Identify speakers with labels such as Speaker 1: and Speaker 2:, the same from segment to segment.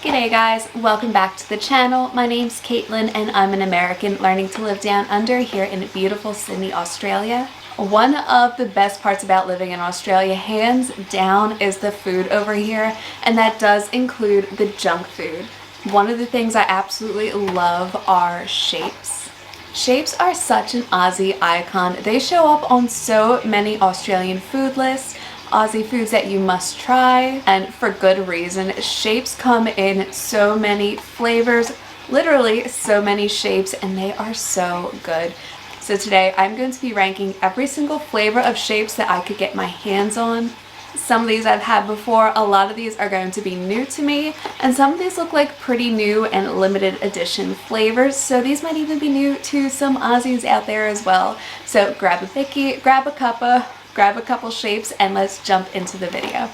Speaker 1: G'day guys, welcome back to the channel. My name's Kaitlyn and I'm an American learning to live down under here in beautiful Sydney, Australia. One of the best parts about living in Australia, hands down, is the food over here, and that does include the junk food. One of the things I absolutely love are shapes. Shapes are such an Aussie icon. They show up on so many Australian food lists, Aussie foods that you must try, and for good reason. Shapes come in so many flavors, literally so many shapes, and they are so good. So today I'm going to be ranking every single flavor of shapes that I could get my hands on. Some of these I've had before, a lot of these are going to be new to me, and some of these look like pretty new and limited edition flavors, so these might even be new to some Aussies out there as well. So grab a picky, grab a cuppa, grab a couple shapes, and let's jump into the video.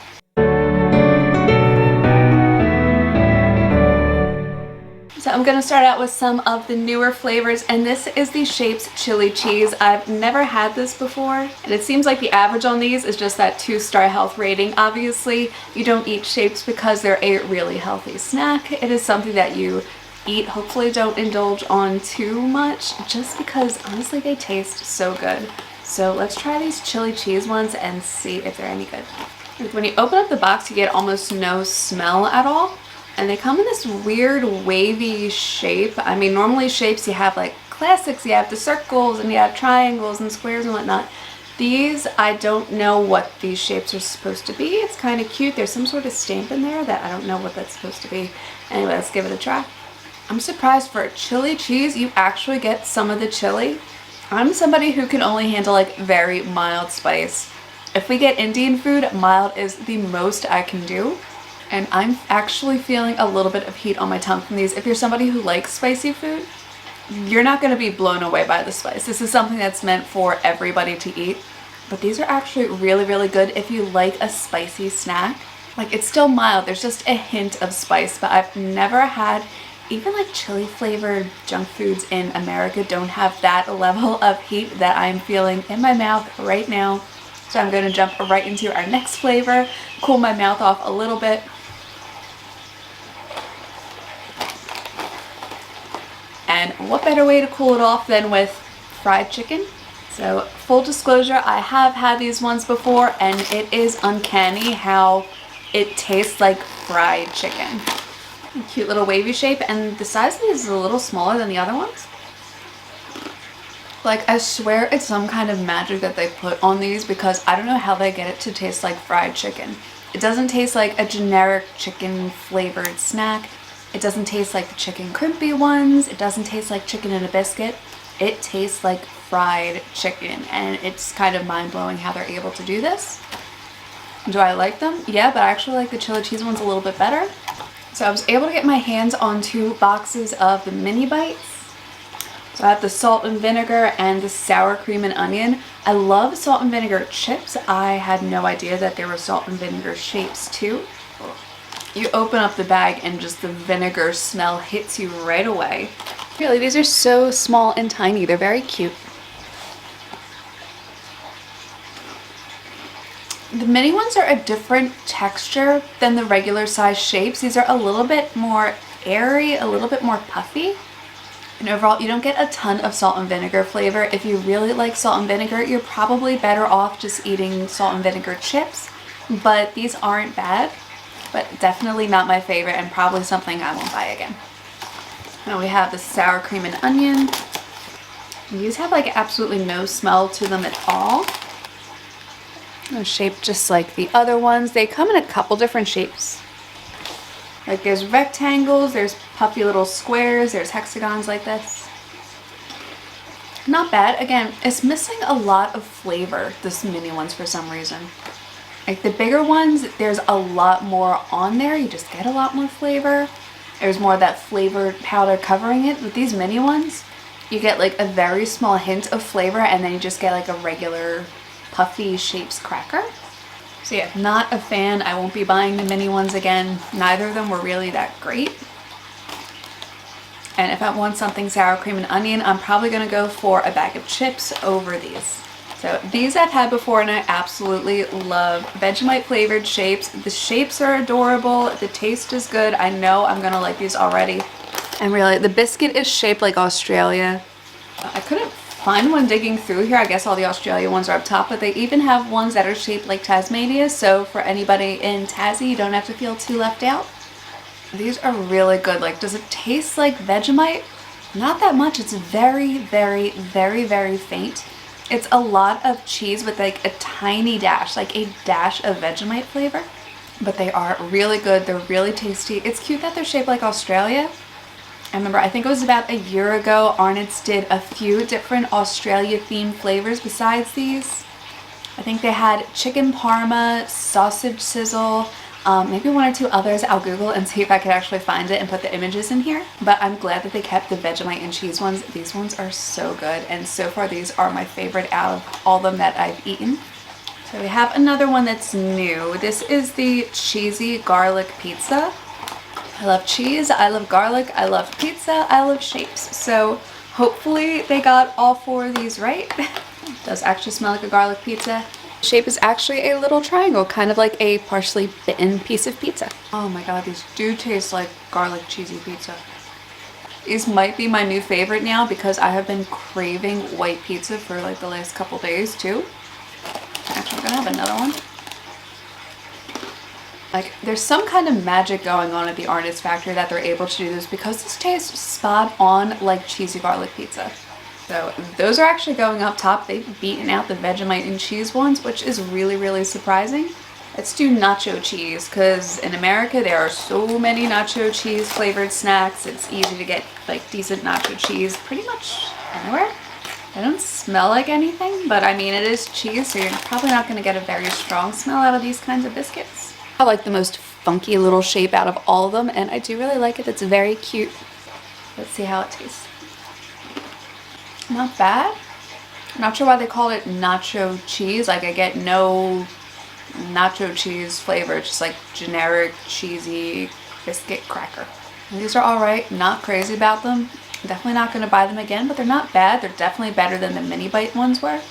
Speaker 1: So I'm going to start out with some of the newer flavors, and this is the Shapes chili cheese. I've never had this before, and it seems like the average on these is just that 2-star health rating. Obviously, you don't eat Shapes because they're a really healthy snack. It is something that you eat, hopefully don't indulge on too much, just because honestly they taste so good. So let's try these chili cheese ones and see if they're any good. When you open up the box, you get almost no smell at all. And they come in this weird wavy shape. I mean, normally shapes you have like classics, you have the circles and you have triangles and squares and whatnot. These, I don't know what these shapes are supposed to be. It's kind of cute. There's some sort of stamp in there that I don't know what that's supposed to be. Anyway, let's give it a try. I'm surprised for chili cheese, you actually get some of the chili. I'm somebody who can only handle like very mild spice. If we get Indian food, mild is the most I can do. And I'm actually feeling a little bit of heat on my tongue from these. If you're somebody who likes spicy food, you're not going to be blown away by the spice. This is something that's meant for everybody to eat. But these are actually really, really good if you like a spicy snack. Like, it's still mild. There's just a hint of spice, but I've never had, even like chili flavored junk foods in America don't have that level of heat that I'm feeling in my mouth right now. So I'm going to jump right into our next flavor, cool my mouth off a little bit. And what better way to cool it off than with fried chicken? So full disclosure, I have had these ones before, and it is uncanny how it tastes like fried chicken. Cute little wavy shape, and the size of these is a little smaller than the other ones. Like, I swear it's some kind of magic that they put on these, because I don't know how they get it to taste like fried chicken. It doesn't taste like a generic chicken flavored snack. It doesn't taste like the chicken crimpy ones. It doesn't taste like chicken in a biscuit. It tastes like fried chicken, and it's kind of mind-blowing how they're able to do this. Do I like them? Yeah, but I actually like the chili cheese ones a little bit better. So I was able to get my hands on 2 boxes of the mini bites. So I have the salt and vinegar and the sour cream and onion. I love salt and vinegar chips. I had no idea that there were salt and vinegar shapes too. You open up the bag and just the vinegar smell hits you right away. Really, these are so small and tiny. They're very cute. The mini ones are a different texture than the regular size shapes. These are a little bit more airy, a little bit more puffy. And overall, you don't get a ton of salt and vinegar flavor. If you really like salt and vinegar, you're probably better off just eating salt and vinegar chips. But these aren't bad, but definitely not my favorite, and probably something I won't buy again. Now we have the sour cream and onion. These have like absolutely no smell to them at all. They're shaped just like the other ones. They come in a couple different shapes. Like, there's rectangles, there's puffy little squares, there's hexagons like this. Not bad. Again, it's missing a lot of flavor, this mini ones, for some reason. Like the bigger ones, there's a lot more on there. You just get a lot more flavor. There's more of that flavored powder covering it. With these mini ones, you get like a very small hint of flavor, and then you just get like a regular puffy shapes cracker. So yeah, not a fan. I won't be buying the mini ones again. Neither of them were really that great. And if I want something sour cream and onion, I'm probably gonna go for a bag of chips over these. So So these I've had before and I absolutely love. Vegemite flavored shapes. The shapes are adorable. The taste is good. I know I'm gonna like these already. And really, the biscuit is shaped like Australia. I couldn't find one digging through here. I guess all the Australia ones are up top, but they even have ones that are shaped like Tasmania. So for anybody in Tassie, you don't have to feel too left out. These are really good. Like, does it taste like Vegemite? Not that much. It's very, very, very, very faint. It's a lot of cheese with like a tiny dash, like a dash of Vegemite flavor. But they are really good. They're really tasty. It's cute that they're shaped like Australia. I remember, I think it was about a year ago, Arnott's did a few different Australia themed flavors besides these. I think they had chicken parma, sausage sizzle, maybe one or two others. I'll Google and see if I could actually find it and put the images in here. But I'm glad that they kept the Vegemite and cheese ones. These ones are so good. And so far, these are my favorite out of all of them that I've eaten. So we have another one that's new. This is the cheesy garlic pizza. I love cheese, I love garlic, I love pizza, I love shapes. So hopefully they got all four of these right. It does actually smell like a garlic pizza. The shape is actually a little triangle, kind of like a partially bitten piece of pizza. Oh my god, these do taste like garlic cheesy pizza. These might be my new favorite now because I have been craving white pizza for like the last couple days too. Actually, I'm gonna have another one. Like, there's some kind of magic going on at the Arnott's factory that they're able to do this because this tastes spot on like cheesy garlic pizza. So those are actually going up top. They've beaten out the Vegemite and cheese ones, which is really, really surprising. Let's do nacho cheese because in America there are so many nacho cheese flavored snacks. It's easy to get like decent nacho cheese pretty much anywhere. They don't smell like anything, but I mean it is cheese, so you're probably not going to get a very strong smell out of these kinds of biscuits. I like the most funky little shape out of all of them, and I do really like it. It's very cute. Let's see how it tastes. Not bad. I'm not sure why they call it nacho cheese. Like, I get no nacho cheese flavor. It's just like generic cheesy biscuit cracker. And these are all right. Not crazy about them. Definitely not going to buy them again, but they're not bad. They're definitely better than the mini bite ones were.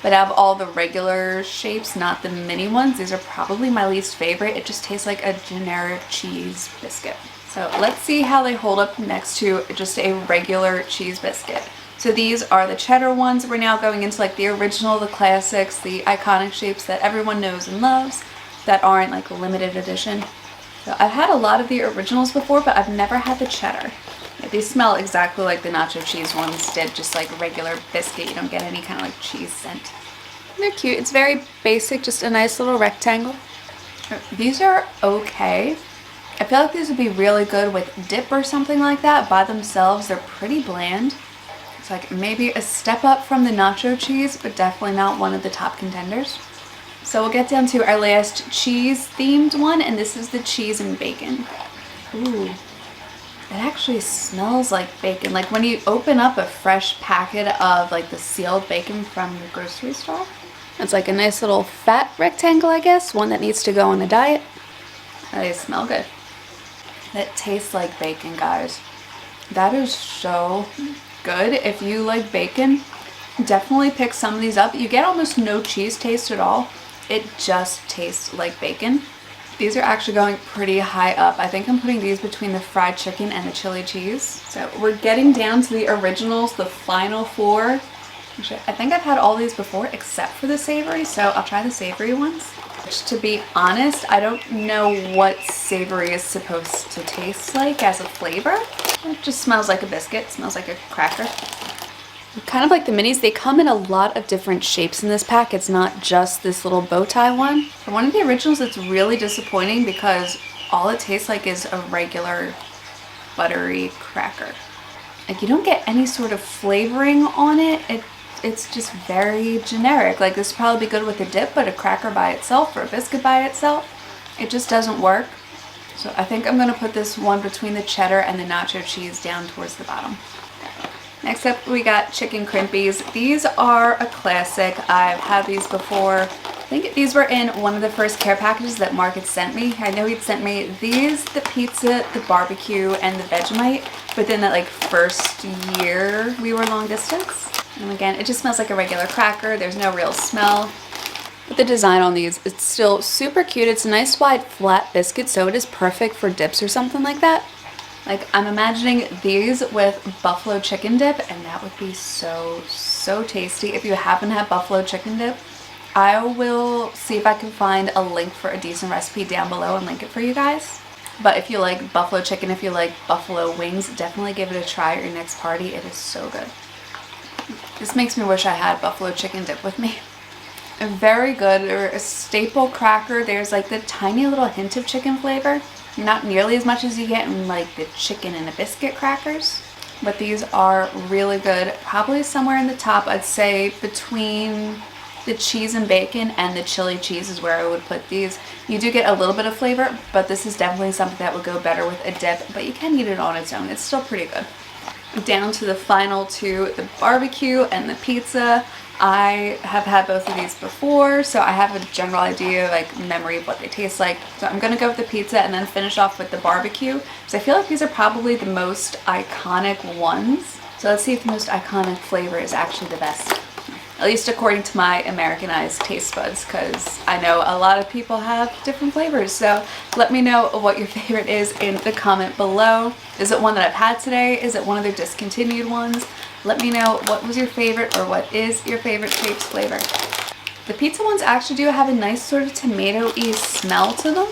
Speaker 1: But out of all the regular shapes, not the mini ones, these are probably my least favorite. It just tastes like a generic cheese biscuit. So let's see how they hold up next to just a regular cheese biscuit. So these are the cheddar ones. We're now going into like the original, the classics, the iconic shapes that everyone knows and loves that aren't like limited edition. So I've had a lot of the originals before, but I've never had the cheddar. They smell exactly like the nacho cheese ones did, just like regular biscuit. You don't get any kind of like cheese scent. They're cute. It's very basic, just a nice little rectangle. These are okay. I feel like these would be really good with dip or something like that. By themselves, they're pretty bland. It's like maybe a step up from the nacho cheese, but definitely not one of the top contenders. So we'll get down to our last cheese themed one, and this is the cheese and bacon. Ooh. It actually smells like bacon. Like when you open up a fresh packet of like the sealed bacon from the grocery store. It's like a nice little fat rectangle, I guess. One that needs to go on a diet. They smell good. It tastes like bacon, guys. That is so good. If you like bacon, definitely pick some of these up. You get almost no cheese taste at all. It just tastes like bacon. These are actually going pretty high up. I think I'm putting these between the fried chicken and the chili cheese. So we're getting down to the originals, the final four. Actually, I think I've had all these before except for the savory, so I'll try the savory ones. Which, to be honest, I don't know what savory is supposed to taste like as a flavor. It just smells like a biscuit, smells like a cracker. Kind of like the minis, they come in a lot of different shapes in this pack. It's not just this little bow tie one. For one of the originals, it's really disappointing because all it tastes like is a regular buttery cracker. Like, you don't get any sort of flavoring on it. It's just very generic. Like, this would probably be good with a dip, but a cracker by itself or a biscuit by itself, it just doesn't work. So I think I'm gonna put this one between the cheddar and the nacho cheese down towards the bottom. Next up, we got chicken crimpies. These are a classic. I've had these before. I think these were in one of the first care packages that Mark had sent me. I know he'd sent me these, the pizza, the barbecue, and the Vegemite, but then that like first year we were long distance. And again, it just smells like a regular cracker. There's no real smell. But the design on these, it's still super cute. It's a nice wide flat biscuit, so it is perfect for dips or something like that. Like, I'm imagining these with buffalo chicken dip, and that would be so, so tasty. If you haven't had buffalo chicken dip, I will see if I can find a link for a decent recipe down below and link it for you guys. But if you like buffalo chicken, if you like buffalo wings, definitely give it a try at your next party. It is so good. This makes me wish I had buffalo chicken dip with me. A very good, or a staple cracker. There's like the tiny little hint of chicken flavor. Not nearly as much as you get in like the chicken and a biscuit crackers. But these are really good. Probably somewhere in the top, I'd say between the cheese and bacon and the chili cheese is where I would put these. You do get a little bit of flavor, but this is definitely something that would go better with a dip, but you can eat it on its own. It's still pretty good. Down to the final two, the barbecue and the pizza. I have had both of these before, so I have a general idea, like memory of what they taste like. So I'm gonna go with the pizza and then finish off with the barbecue, because I feel like these are probably the most iconic ones. So let's see if the most iconic flavor is actually the best. At least according to my Americanized taste buds, because I know a lot of people have different flavors. So let me know what your favorite is in the comment below. Is it one that I've had today? Is it one of their discontinued ones? Let me know what was your favorite, or what is your favorite Shapes flavor. The pizza ones actually do have a nice sort of tomato-y smell to them.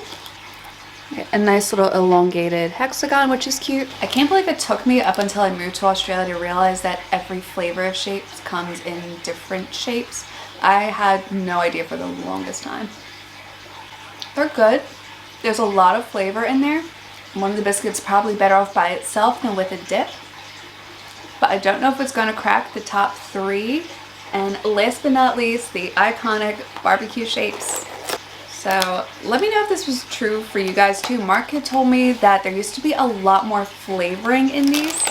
Speaker 1: A nice little elongated hexagon, which is cute. I can't believe it took me up until I moved to Australia to realize that every flavor of Shapes comes in different shapes. I had no idea for the longest time. They're good. There's a lot of flavor in there. One of the biscuits is probably better off by itself than with a dip. But I don't know if it's going to crack the top three. And last but not least, the iconic barbecue Shapes. So let me know if this was true for you guys too. Mark had told me that there used to be a lot more flavoring in these.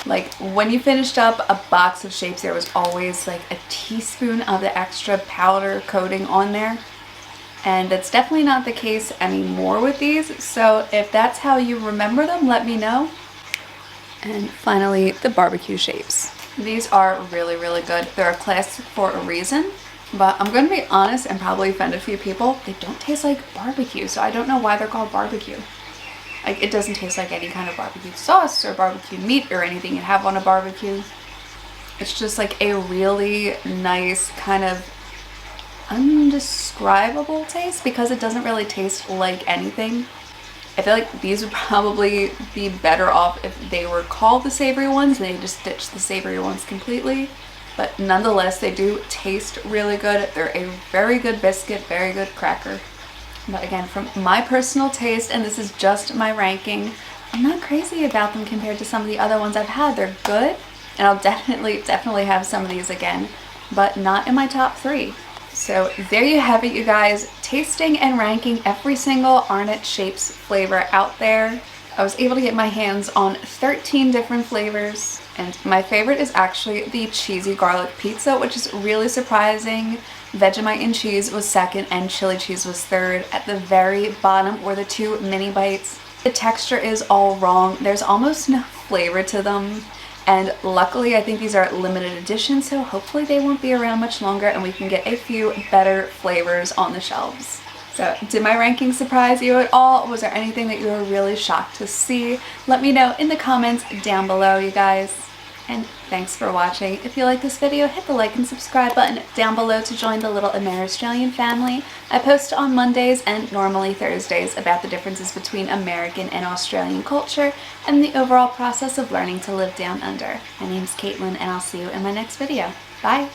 Speaker 1: Like when you finished up a box of Shapes, there was always like a teaspoon of the extra powder coating on there. And that's definitely not the case anymore with these. So if that's how you remember them, let me know. And finally, the barbecue Shapes. These are really, really good. They're a classic for a reason. But I'm going to be honest and probably offend a few people. They don't taste like barbecue, so I don't know why they're called barbecue. Like, it doesn't taste like any kind of barbecue sauce or barbecue meat or anything you'd have on a barbecue. It's just like a really nice kind of undescribable taste because it doesn't really taste like anything. I feel like these would probably be better off if they were called the savory ones and they just ditched the savory ones completely. But nonetheless, they do taste really good. They're a very good biscuit, very good cracker. But again, from my personal taste, and this is just my ranking, I'm not crazy about them compared to some of the other ones I've had. They're good, and I'll definitely have some of these again, but not in my top three. So there you have it, you guys. Tasting and ranking every single Arnott Shapes flavor out there. I was able to get my hands on 13 different flavors. And my favorite is actually the cheesy garlic pizza, which is really surprising. Vegemite and cheese was second and chili cheese was third. At the very bottom were the two mini bites. The texture is all wrong. There's almost no flavor to them. And luckily, I think these are limited edition, so hopefully they won't be around much longer and we can get a few better flavors on the shelves. So did my ranking surprise you at all? Was there anything that you were really shocked to see? Let me know in the comments down below, you guys. And thanks for watching. If you like this video, hit the like and subscribe button down below to join the little Amer-Australian family. I post on Mondays and normally Thursdays about the differences between American and Australian culture and the overall process of learning to live down under. My name's Kaitlyn and I'll see you in my next video. Bye!